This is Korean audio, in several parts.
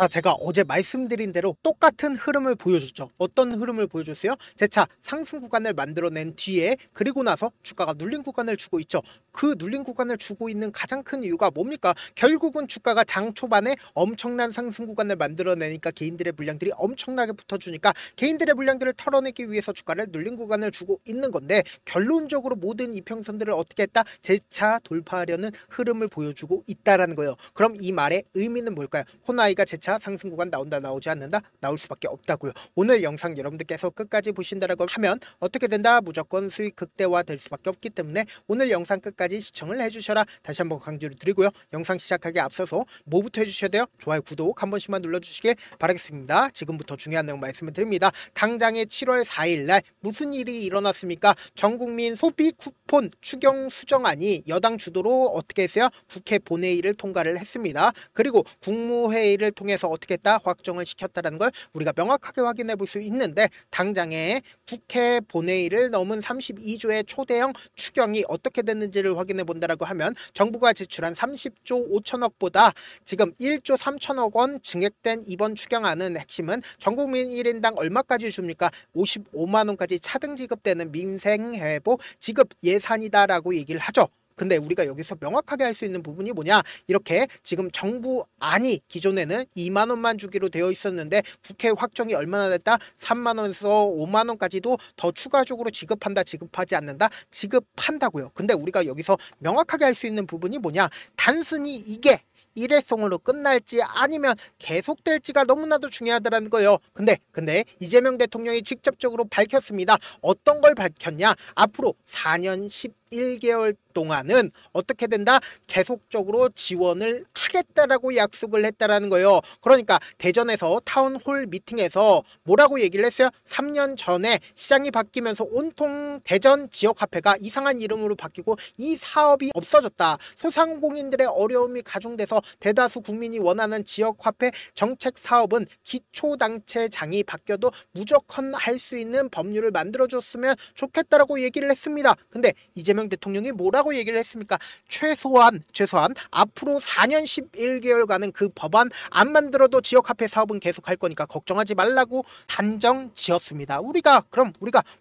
자, 제가 어제 말씀드린 대로 똑같은 흐름을 보여줬죠. 어떤 흐름을 보여줬어요? 재차 상승 구간을 만들어낸 뒤에 그리고 나서 주가가 눌린 구간을 주고 있죠. 그 눌린 구간을 주고 있는 가장 큰 이유가 뭡니까? 결국은 주가가 장 초반에 엄청난 상승 구간을 만들어내니까 개인들의 물량들이 엄청나게 붙어주니까 개인들의 물량들을 털어내기 위해서 주가를 눌린 구간을 주고 있는 건데, 결론적으로 모든 이평선들을 어떻게 했다? 재차 돌파하려는 흐름을 보여주고 있다라는 거예요. 그럼 이 말의 의미는 뭘까요? 호나이가 재차 상승 구간 나온다, 나오지 않는다? 나올 수밖에 없다고요. 오늘 영상 여러분들께서 끝까지 보신다라고 하면 어떻게 된다? 무조건 수익 극대화 될 수밖에 없기 때문에 오늘 영상 끝까지 시청을 해주셔라 다시 한번 강조를 드리고요. 영상 시작하기에 앞서서 뭐부터 해주셔야 돼요? 좋아요, 구독 한 번씩만 눌러주시길 바라겠습니다. 지금부터 중요한 내용 말씀을 드립니다. 당장에 7월 4일날 무슨 일이 일어났습니까? 전국민 소비 쿠폰 추경 수정안이 여당 주도로 어떻게 했어요? 국회 본회의를 통과를 했습니다. 그리고 국무회의를 통해서 어떻게 했다? 확정을 시켰다는 걸 우리가 명확하게 확인해 볼 수 있는데, 당장에 국회 본회의를 넘은 32조의 초대형 추경이 어떻게 됐는지를 확인해 본다라고 하면, 정부가 제출한 30조 5천억보다 지금 1조 3천억 원 증액된 이번 추경안은 핵심은 전국민 1인당 얼마까지 줍니까? 55만 원까지 차등 지급되는 민생회복 지급 예산이다라고 얘기를 하죠. 근데 우리가 여기서 명확하게 할 수 있는 부분이 뭐냐, 이렇게 지금 정부 안이 기존에는 2만 원만 주기로 되어 있었는데 국회 확정이 얼마나 됐다? 3만 원에서 5만 원까지도 더 추가적으로 지급한다, 지급하지 않는다? 지급한다고요. 근데 우리가 여기서 명확하게 할 수 있는 부분이 뭐냐, 단순히 이게 일회성으로 끝날지 아니면 계속될지가 너무나도 중요하다는 거예요. 근데 이재명 대통령이 직접적으로 밝혔습니다. 어떤 걸 밝혔냐? 앞으로 4년 11개월 동안은 어떻게 된다? 계속적으로 지원을 하겠다라고 약속을 했다라는 거예요. 그러니까 대전에서 타운홀 미팅에서 뭐라고 얘기를 했어요? 3년 전에 시장이 바뀌면서 온통 대전 지역화폐가 이상한 이름으로 바뀌고 이 사업이 없어졌다. 소상공인들의 어려움이 가중돼서 대다수 국민이 원하는 지역화폐 정책 사업은 기초당체장이 바뀌어도 무조건 할 수 있는 법률을 만들어줬으면 좋겠다라고 얘기를 했습니다. 근데 이재명 대통령이 뭐라고 얘기를 했습니까? 최소한 앞으로 4년 11개월간은 그 법안 안 만들어도 지역화폐 사업은 계속할 거니까 걱정하지 말라고 단정 지었습니다. 우리가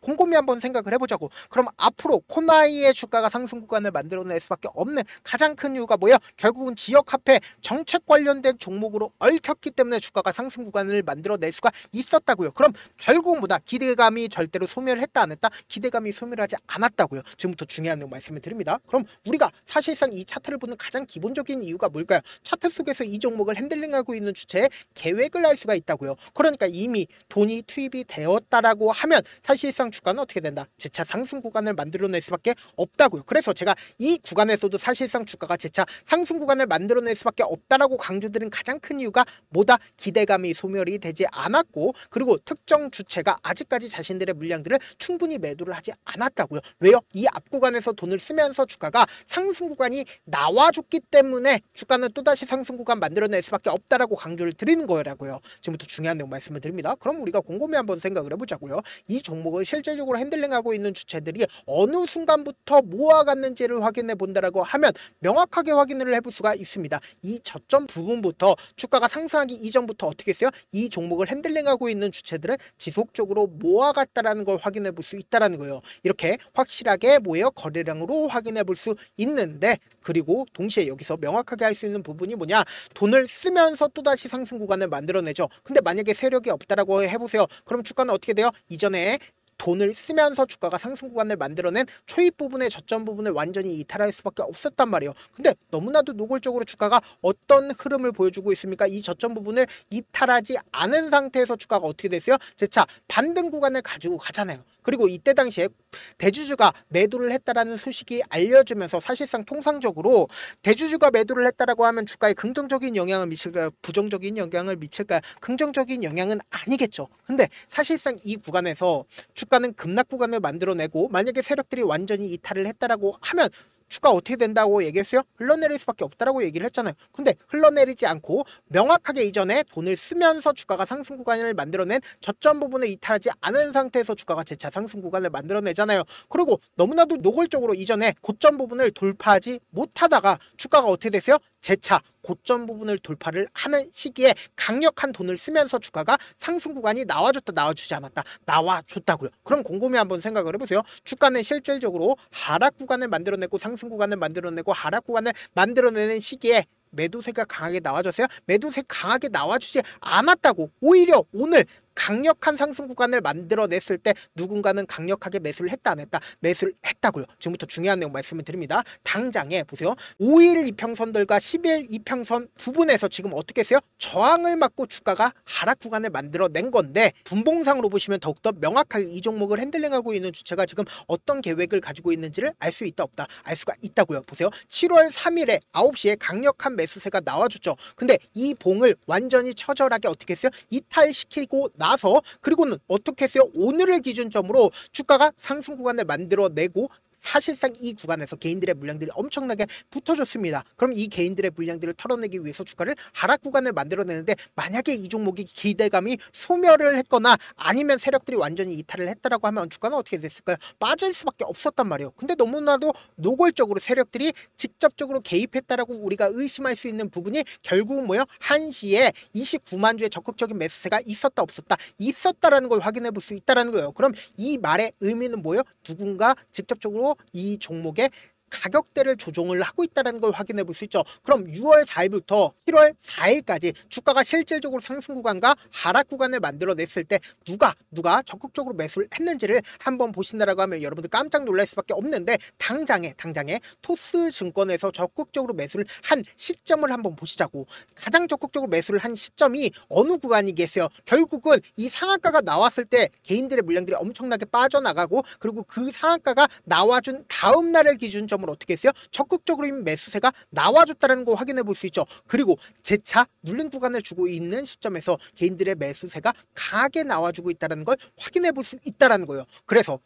곰곰이 한번 생각을 해보자고. 그럼 앞으로 코나이의 주가가 상승 구간을 만들어낼 수밖에 없는 가장 큰 이유가 뭐예요? 결국은 지역화폐 정책 관련된 종목으로 얽혔기 때문에 주가가 상승 구간을 만들어낼 수가 있었다고요. 그럼 결국은 뭐다? 기대감이 절대로 소멸을 했다, 안 했다? 기대감이 소멸하지 않았다고요. 지금부터 중요한 내용 말씀을 드립니다. 그럼 우리가 사실상 이 차트를 보는 가장 기본적인 이유가 뭘까요? 차트 속에서 이 종목을 핸들링하고 있는 주체의 계획을 알 수가 있다고요. 그러니까 이미 돈이 투입이 되었다라고 하면 사실상 주가는 어떻게 된다? 재차 상승 구간을 만들어낼 수밖에 없다고요. 그래서 제가 이 구간에서도 사실상 주가가 재차 상승 구간을 만들어낼 수밖에 없다라고 강조드린 가장 큰 이유가 뭐다? 기대감이 소멸이 되지 않았고, 그리고 특정 주체가 아직까지 자신들의 물량들을 충분히 매도를 하지 않았다고요. 왜요? 이 앞 구간에서 돈을 쓰면서 주가가 상승 구간이 나와줬기 때문에 주가는 또다시 상승 구간 만들어낼 수밖에 없다라고 강조를 드리는 거라고요. 지금부터 중요한 내용 말씀을 드립니다. 그럼 우리가 곰곰이 한번 생각을 해보자고요. 이 종목을 실질적으로 핸들링하고 있는 주체들이 어느 순간부터 모아갔는지를 확인해 본다라고 하면 명확하게 확인을 해볼 수가 있습니다. 이 저점 부분부터 주가가 상승하기 이전부터 어떻게 했어요? 이 종목을 핸들링하고 있는 주체들은 지속적으로 모아갔다라는 걸 확인해 볼 수 있다라는 거예요. 이렇게 확실하게 뭐예요? 거래량으로 확인해 볼 수 있는데, 그리고 동시에 여기서 명확하게 할 수 있는 부분이 뭐냐, 돈을 쓰면서 또다시 상승 구간을 만들어내죠. 근데 만약에 세력이 없다라고 해보세요. 그럼 주가는 어떻게 돼요? 이전에 돈을 쓰면서 주가가 상승 구간을 만들어낸 초입 부분의 저점 부분을 완전히 이탈할 수밖에 없었단 말이에요. 근데 너무나도 노골적으로 주가가 어떤 흐름을 보여주고 있습니까? 이 저점 부분을 이탈하지 않은 상태에서 주가가 어떻게 됐어요? 재차 반등 구간을 가지고 가잖아요. 그리고 이때 당시에 대주주가 매도를 했다라는 소식이 알려지면서 사실상 통상적으로 대주주가 매도를 했다라고 하면 주가에 긍정적인 영향을 미칠까요? 부정적인 영향을 미칠까요? 긍정적인 영향은 아니겠죠. 근데 사실상 이 구간에서 주가는 급락 구간을 만들어내고, 만약에 세력들이 완전히 이탈을 했다라고 하면 주가 어떻게 된다고 얘기했어요? 흘러내릴 수밖에 없다라고 얘기를 했잖아요. 근데 흘러내리지 않고 명확하게 이전에 돈을 쓰면서 주가가 상승 구간을 만들어낸 저점 부분을 이탈하지 않은 상태에서 주가가 재차 상승 구간을 만들어내잖아요. 그리고 너무나도 노골적으로 이전에 고점 부분을 돌파하지 못하다가 주가가 어떻게 됐어요? 재차 고점 부분을 돌파를 하는 시기에 강력한 돈을 쓰면서 주가가 상승 구간이 나와줬다 나와주지 않았다 나와줬다고요. 그럼 곰곰이 한번 생각을 해보세요. 주가는 실질적으로 하락 구간을 만들어내고 상승 구간을 만들어내고 하락 구간을 만들어내는 시기에 매도세가 강하게 나와줬어요. 매도세 강하게 나와주지 않았다고. 오히려 오늘 강력한 상승 구간을 만들어냈을 때 누군가는 강력하게 매수를 했다 안 했다? 매수를 했다고요. 지금부터 중요한 내용 말씀을 드립니다. 당장에 보세요. 5일 이평선들과 10일 이평선 부분에서 지금 어떻게 했어요? 저항을 맞고 주가가 하락 구간을 만들어낸 건데 분봉상으로 보시면 더욱더 명확하게 이 종목을 핸들링하고 있는 주체가 지금 어떤 계획을 가지고 있는지를 알 수 있다 없다? 알 수가 있다고요. 보세요. 7월 3일에 9시에 강력한 매수세가 나와줬죠. 근데 이 봉을 완전히 처절하게 어떻게 했어요? 이탈시키고 나서 그리고는 어떻게 했어요? 오늘을 기준점으로 주가가 상승 구간을 만들어내고 사실상 이 구간에서 개인들의 물량들이 엄청나게 붙어줬습니다. 그럼 이 개인들의 물량들을 털어내기 위해서 주가를 하락 구간을 만들어내는데 만약에 이 종목이 기대감이 소멸을 했거나 아니면 세력들이 완전히 이탈을 했다라고 하면 주가는 어떻게 됐을까요? 빠질 수밖에 없었단 말이에요. 근데 너무나도 노골적으로 세력들이 직접적으로 개입했다라고 우리가 의심할 수 있는 부분이 결국은 뭐예요? 1시에 29만 주의 적극적인 매수세가 있었다 없었다? 있었다라는 걸 확인해 볼 수 있다라는 거예요. 그럼 이 말의 의미는 뭐예요? 누군가 직접적으로 이 종목의 가격대를 조정을 하고 있다는 걸 확인해 볼 수 있죠. 그럼 6월 4일부터 7월 4일까지 주가가 실질적으로 상승 구간과 하락 구간을 만들어냈을 때 누가 적극적으로 매수를 했는지를 한번 보신다라고 하면 여러분들 깜짝 놀랄 수밖에 없는데 당장에 토스증권에서 적극적으로 매수를 한 시점을 한번 보시자고. 가장 적극적으로 매수를 한 시점이 어느 구간이겠어요? 결국은 이 상한가가 나왔을 때 개인들의 물량들이 엄청나게 빠져나가고 그리고 그 상한가가 나와준 다음 날을 기준점으로 어떻게 했어요? 적극적으로 이미 매수세가 나와줬다는 거 확인해 볼 수 있죠. 그리고 재차 눌린 구간을 주고 있는 시점에서 개인들의 매수세가 강하게 나와주고 있다는 걸 확인해 볼 수 있다는 거예요. 그래서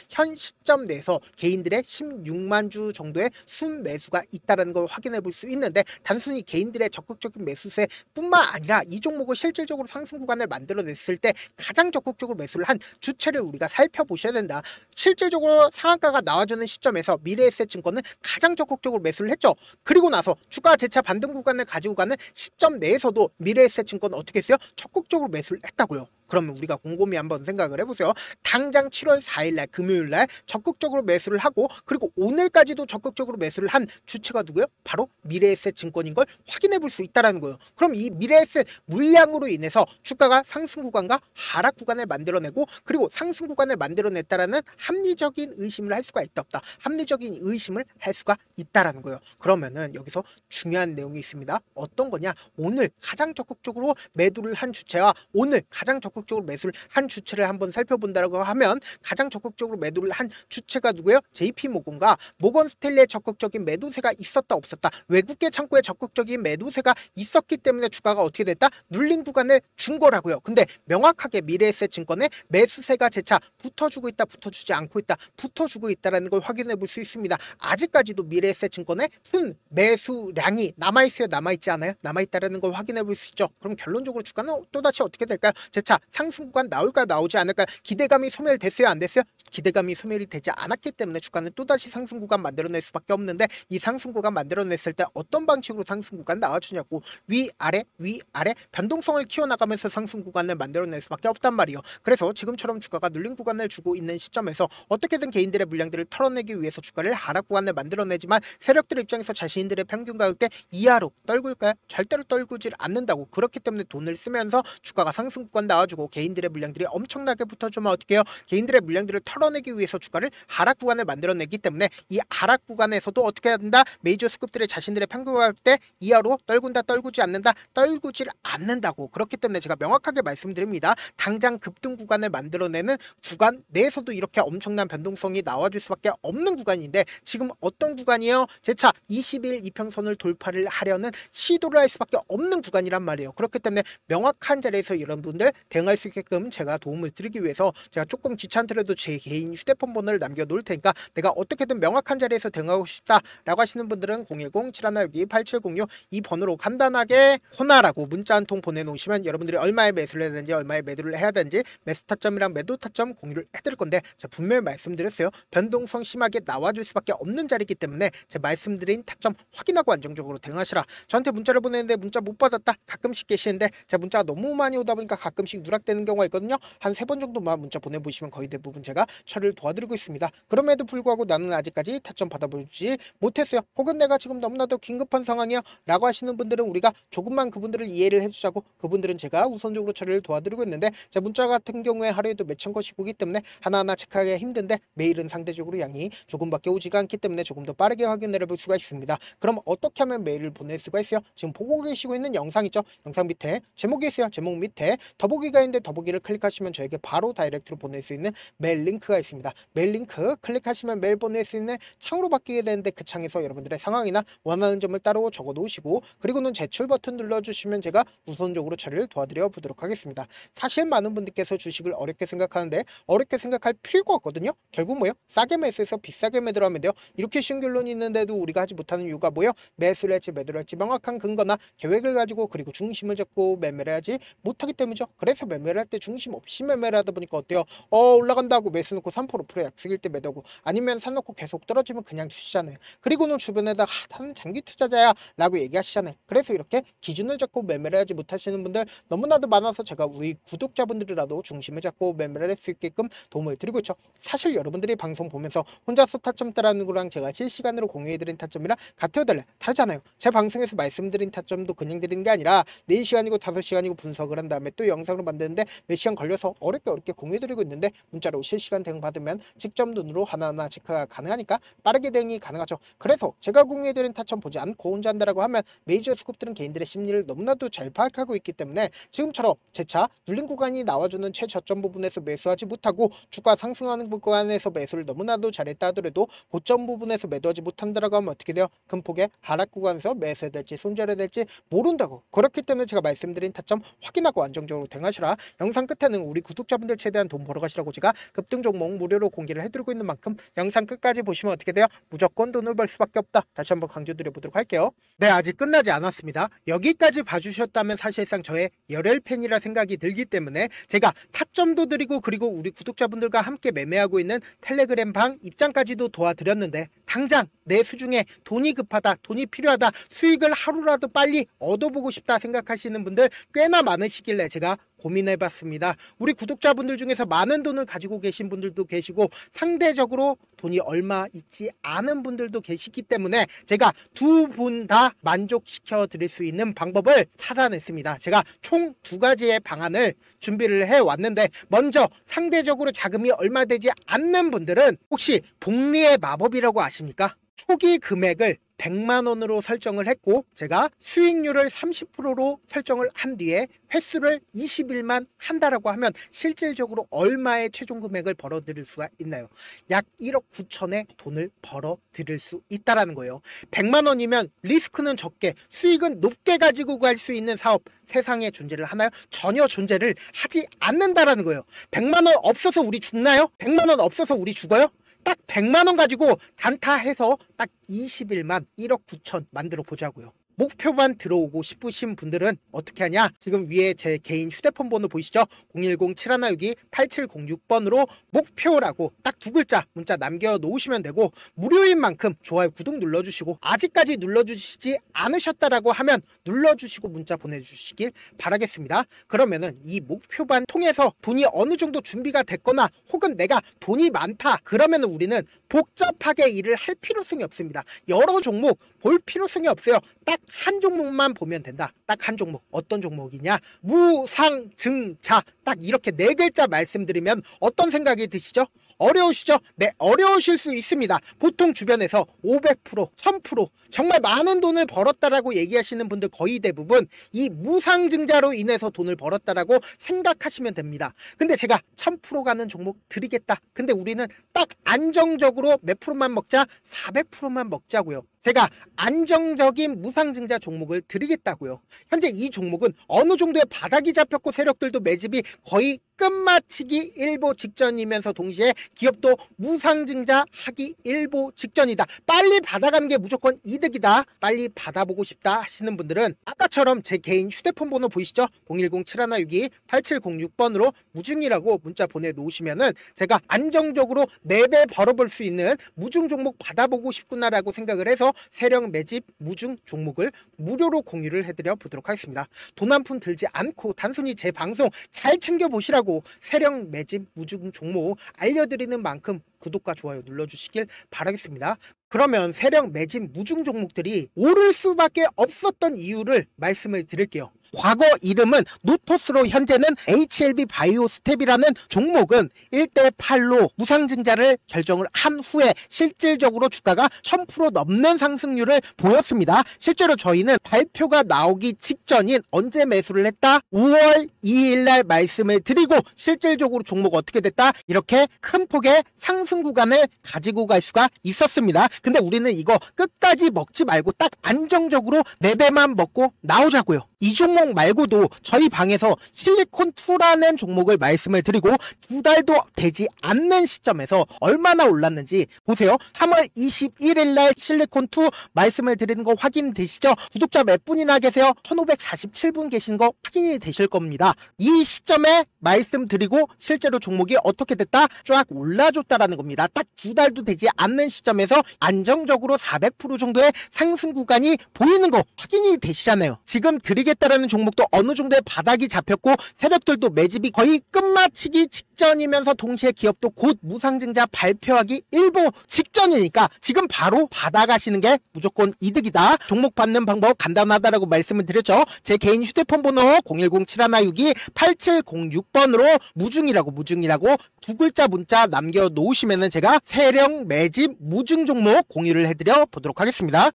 현 시점 내에서 개인들의 16만 주 정도의 순매수가 있다는 걸 확인해 볼 수 있는데 단순히 개인들의 적극적인 매수세뿐만 아니라 이 종목을 실질적으로 상승 구간을 만들어냈을 때 가장 적극적으로 매수를 한 주체를 우리가 살펴보셔야 된다. 실질적으로 상한가가 나와주는 시점에서 미래에셋증권은 가장 적극적으로 매수를 했죠. 그리고 나서 주가 재차 반등 구간을 가지고 가는 시점 내에서도 미래에셋증권은 어떻게 했어요? 적극적으로 매수를 했다고요. 그러면 우리가 곰곰이 한번 생각을 해보세요. 당장 7월 4일날 금요일날 적극적으로 매수를 하고 그리고 오늘까지도 적극적으로 매수를 한 주체가 누구예요? 바로 미래에셋증권인 걸 확인해 볼 수 있다는 거예요. 그럼 이 미래에셋 물량으로 인해서 주가가 상승 구간과 하락 구간을 만들어내고 그리고 상승 구간을 만들어냈다라는 합리적인 의심을 할 수가 있다 없다? 합리적인 의심을 할 수가 있다라는 거예요. 그러면은 여기서 중요한 내용이 있습니다. 어떤 거냐? 오늘 가장 적극적으로 매도를 한 주체와 오늘 가장 적극적으로 매수를 한 주체를 한번 살펴본다고 하면 가장 적극적으로 매도를 한 주체가 누구예요? JP모건과 모건스탠리의 적극적인 매도세가 있었다 없었다? 외국계 창구에 적극적인 매도세가 있었기 때문에 주가가 어떻게 됐다? 눌린 구간을 준 거라고요. 근데 명확하게 미래에셋증권에 매수세가 재차 붙어주고 있다 붙어주지 않고 있다 붙어주고 있다는 걸 확인해 볼 수 있습니다. 아직까지도 미래에셋증권에 순 매수량이 남아있어요? 남아있지 않아요? 남아있다는 걸 확인해 볼 수 있죠. 그럼 결론적으로 주가는 또다시 어떻게 될까요? 재차 상승 구간 나올까 나오지 않을까? 기대감이 소멸됐어요 안 됐어요? 기대감이 소멸이 되지 않았기 때문에 주가는 또다시 상승 구간 만들어낼 수밖에 없는데 이 상승 구간 만들어냈을 때 어떤 방식으로 상승 구간 나와주냐고. 위아래 변동성을 키워나가면서 상승 구간을 만들어낼 수밖에 없단 말이에요. 그래서 지금처럼 주가가 눌린 구간을 주고 있는 시점에서 어떻게든 개인들의 물량들을 털어내기 위해서 주가를 하락 구간을 만들어내지만 세력들 입장에서 자신들의 평균 가격대 이하로 떨굴까요? 절대로 떨구질 않는다고. 그렇기 때문에 돈을 쓰면서 주가가 상승 구간 나와주고 개인들의 물량들이 엄청나게 붙어주면 어떻게 해요? 개인들의 물량들을 털어내기 위해서 주가를 하락 구간을 만들어내기 때문에 이 하락 구간에서도 어떻게 해야 된다? 메이저 스급들의 자신들의 평균 가격대 이하로 떨군다 떨구지 않는다? 떨구질 않는다고. 그렇기 때문에 제가 명확하게 말씀드립니다. 당장 급등 구간을 만들어내는 구간 내에서도 이렇게 엄청난 변동성이 나와줄 수밖에 없는 구간인데 지금 어떤 구간이에요? 재차 20일 이평선을 돌파를 하려는 시도를 할 수밖에 없는 구간이란 말이에요. 그렇기 때문에 명확한 자리에서 여러분들 대응 대응할 수 있게끔 제가 도움을 드리기 위해서 제가 조금 귀찮더라도 제 개인 휴대폰 번호를 남겨놓을 테니까 내가 어떻게든 명확한 자리에서 대응하고 싶다라고 하시는 분들은 010-7162-8706 이 번호로 간단하게 호나라고 문자 한 통 보내놓으시면 여러분들이 얼마에 매수를 해야 되는지 얼마에 매도를 해야 되는지 매수 타점이랑 매도 타점 공유를 해드릴 건데 제가 분명히 말씀드렸어요. 변동성 심하게 나와줄 수밖에 없는 자리이기 때문에 제가 말씀드린 타점 확인하고 안정적으로 대응하시라. 저한테 문자를 보내는데 문자 못 받았다 가끔씩 계시는데 제가 문자가 너무 많이 오다 보니까 가끔씩 누락되는 경우가 있거든요. 한 3번 정도만 문자 보내보시면 거의 대부분 제가 처리를 도와드리고 있습니다. 그럼에도 불구하고 나는 아직까지 타점 받아보지 못했어요. 혹은 내가 지금 너무나도 긴급한 상황이야 라고 하시는 분들은 우리가 조금만 그분들을 이해를 해주자고 그분들은 제가 우선적으로 처리를 도와드리고 있는데 제 문자 같은 경우에 하루에도 몇천 건씩 오기 때문에 하나하나 체크하기가 힘든데 메일은 상대적으로 양이 조금밖에 오지가 않기 때문에 조금 더 빠르게 확인을 해볼 수가 있습니다. 그럼 어떻게 하면 메일을 보낼 수가 있어요? 지금 보고 계시고 있는 영상 있죠? 영상 밑에 제목이 있어요. 제목 밑에 더보기가 있는데 더보기를 클릭하시면 저에게 바로 다이렉트로 보낼 수 있는 메일 링크가 있습니다. 메일 링크 클릭하시면 메일 보낼 수 있는 창으로 바뀌게 되는데 그 창에서 여러분들의 상황이나 원하는 점을 따로 적어 놓으시고 그리고는 제출 버튼 눌러주시면 제가 우선적으로 처리를 도와드려 보도록 하겠습니다. 사실 많은 분들께서 주식을 어렵게 생각하는데 어렵게 생각할 필요가 없거든요. 결국 뭐요? 싸게 매수해서 비싸게 매도를 하면 돼요. 이렇게 쉬운 결론이 있는데도 우리가 하지 못하는 이유가 뭐예요? 매수를 할지 매도를 할지 명확한 근거나 계획을 가지고 그리고 중심을 잡고 매매를 하지 못하기 때문이죠. 그래서 매매를 할 때 중심 없이 매매를 하다 보니까 어때요? 올라간다고 매수 놓고 3% 약속일 때 매도고 아니면 사놓고 계속 떨어지면 그냥 두시잖아요. 그리고는 주변에다가 나는 장기 투자자야 라고 얘기하시잖아요. 그래서 이렇게 기준을 잡고 매매를 하지 못하시는 분들 너무나도 많아서 제가 우리 구독자분들이라도 중심을 잡고 매매를 할 수 있게끔 도움을 드리고 있죠. 사실 여러분들이 방송 보면서 혼자서 타점 따라하는 거랑 제가 실시간으로 공유해드린 타점이랑 같아요 달라요? 다르잖아요. 제 방송에서 말씀드린 타점도 그냥 드리는 게 아니라 4시간이고 5시간이고 분석을 한 다음에 또 영상으로 만드는데 몇 시간 걸려서 어렵게 공유해드리고 있는데 문자로 실시간 대응 받으면 직접 눈으로 하나하나 체크가 가능하니까 빠르게 대응이 가능하죠. 그래서 제가 공유해드린 타점 보지 않고 혼자 한다라고 하면 메이저 스쿱들은 개인들의 심리를 너무나도 잘 파악하고 있기 때문에 지금처럼 재차 눌린 구간이 나와주는 최저점 부분에서 매수하지 못하고 주가 상승하는 구간에서 매수를 너무나도 잘했다 하더라도 고점 부분에서 매도하지 못한다라고 하면 어떻게 돼요? 큰 폭의 하락 구간에서 매수해야 될지 손절해야 될지 모른다고. 그렇기 때문에 제가 말씀드린 타점 확인하고 안정적으로 대응하시라. 영상 끝에는 우리 구독자분들 최대한 돈 벌어가시라고 제가 급등 종목 무료로 공개를 해드리고 있는 만큼 영상 끝까지 보시면 어떻게 돼요? 무조건 돈을 벌 수밖에 없다. 다시 한번 강조드려보도록 할게요. 네, 아직 끝나지 않았습니다. 여기까지 봐주셨다면 사실상 저의 열혈 팬이라 생각이 들기 때문에 제가 타점도 드리고 그리고 우리 구독자분들과 함께 매매하고 있는 텔레그램 방 입장까지도 도와드렸는데 당장 내 수중에 돈이 급하다, 돈이 필요하다, 수익을 하루라도 빨리 얻어보고 싶다 생각하시는 분들 꽤나 많으시길래 제가 고민해봤습니다. 우리 구독자분들 중에서 많은 돈을 가지고 계신 분들도 계시고 상대적으로 돈이 얼마 있지 않은 분들도 계시기 때문에 제가 두 분 다 만족시켜 드릴 수 있는 방법을 찾아냈습니다. 제가 총 2가지의 방안을 준비를 해왔는데 먼저 상대적으로 자금이 얼마 되지 않는 분들은 혹시 복리의 마법이라고 아십니까? 초기 금액을 100만 원으로 설정을 했고 제가 수익률을 30%로 설정을 한 뒤에 횟수를 20일만 한다라고 하면 실질적으로 얼마의 최종 금액을 벌어들일 수가 있나요? 약 1억 9천의 돈을 벌어들일 수 있다라는 거예요. 100만 원이면 리스크는 적게 수익은 높게 가지고 갈 수 있는 사업 세상에 존재를 하나요? 전혀 존재를 하지 않는다라는 거예요. 100만 원 없어서 우리 죽나요? 100만 원 없어서 우리 죽어요? 딱 100만 원 가지고 단타해서 딱 20일만 1억 9천 만들어 보자고요. 목표만 들어오고 싶으신 분들은 어떻게 하냐? 지금 위에 제 개인 휴대폰 번호 보이시죠? 010-7162-8706번으로 목표라고 딱 2글자 문자 남겨놓으시면 되고 무료인 만큼 좋아요, 구독 눌러주시고 아직까지 눌러주시지 않으셨다라고 하면 눌러주시고 문자 보내주시길 바라겠습니다. 그러면은 이 목표반 통해서 돈이 어느 정도 준비가 됐거나 혹은 내가 돈이 많다 그러면은 우리는 복잡하게 일을 할 필요성이 없습니다. 여러 종목 볼 필요성이 없어요. 딱 한 종목만 보면 된다. 딱 한 종목. 어떤 종목이냐? 무상증자. 딱 이렇게 4글자 말씀드리면 어떤 생각이 드시죠? 어려우시죠? 네, 어려우실 수 있습니다. 보통 주변에서 500%, 1000% 정말 많은 돈을 벌었다라고 얘기하시는 분들 거의 대부분 이 무상증자로 인해서 돈을 벌었다라고 생각하시면 됩니다. 근데 제가 1000% 가는 종목 드리겠다. 근데 우리는 딱 안정적으로 몇 프로만 먹자? 400%만 먹자고요. 제가 안정적인 무상증자 종목을 드리겠다고요. 현재 이 종목은 어느 정도의 바닥이 잡혔고 세력들도 매집이 거의 끝마치기 일보 직전이면서 동시에 기업도 무상증자하기 일보 직전이다. 빨리 받아가는 게 무조건 이득이다. 빨리 받아보고 싶다 하시는 분들은 아까처럼 제 개인 휴대폰 번호 보이시죠? 010-7162-8706번으로 무중이라고 문자 보내놓으시면은 제가 안정적으로 4배 벌어볼 수 있는 무중 종목 받아보고 싶구나라고 생각을 해서 세력 매집 무중 종목을 무료로 공유를 해드려 보도록 하겠습니다. 돈 한 푼 들지 않고 단순히 제 방송 잘 챙겨보시라고 세력 매집 무중 종목 알려드리는 만큼 구독과 좋아요 눌러주시길 바라겠습니다. 그러면 세력 매집 무중 종목들이 오를 수밖에 없었던 이유를 말씀을 드릴게요. 과거 이름은 노토스로 현재는 HLB 바이오스텝이라는 종목은 1대8로 무상증자를 결정을 한 후에 실질적으로 주가가 1000% 넘는 상승률을 보였습니다. 실제로 저희는 발표가 나오기 직전인 언제 매수를 했다? 5월 2일날 말씀을 드리고 실질적으로 종목 어떻게 됐다? 이렇게 큰 폭의 상승 구간을 가지고 갈 수가 있었습니다. 근데 우리는 이거 끝까지 먹지 말고 딱 안정적으로 4배만 먹고 나오자고요. 이 종목 말고도 저희 방에서 실리콘2라는 종목을 말씀을 드리고 2달도 되지 않는 시점에서 얼마나 올랐는지 보세요. 3월 21일 날 실리콘2 말씀을 드리는 거 확인되시죠? 구독자 몇 분이나 계세요? 1547분 계신 거 확인이 되실 겁니다. 이 시점에 말씀드리고 실제로 종목이 어떻게 됐다? 쫙 올라줬다라는 겁니다. 딱 2달도 되지 않는 시점에서 안정적으로 400% 정도의 상승 구간이 보이는 거 확인이 되시잖아요. 지금 드리겠다라는 종목도 어느 정도의 바닥이 잡혔고 세력들도 매집이 거의 끝마치기 직전이면서 동시에 기업도 곧 무상증자 발표하기 일보 직전이니까 지금 바로 받아가시는 게 무조건 이득이다. 종목 받는 방법 간단하다라고 말씀을 드렸죠. 제 개인 휴대폰 번호 010-7162-8706번으로 무중이라고 두 글자 문자 남겨놓으시면은 제가 세력 매집 무중 종목 공유를 해드려 보도록 하겠습니다.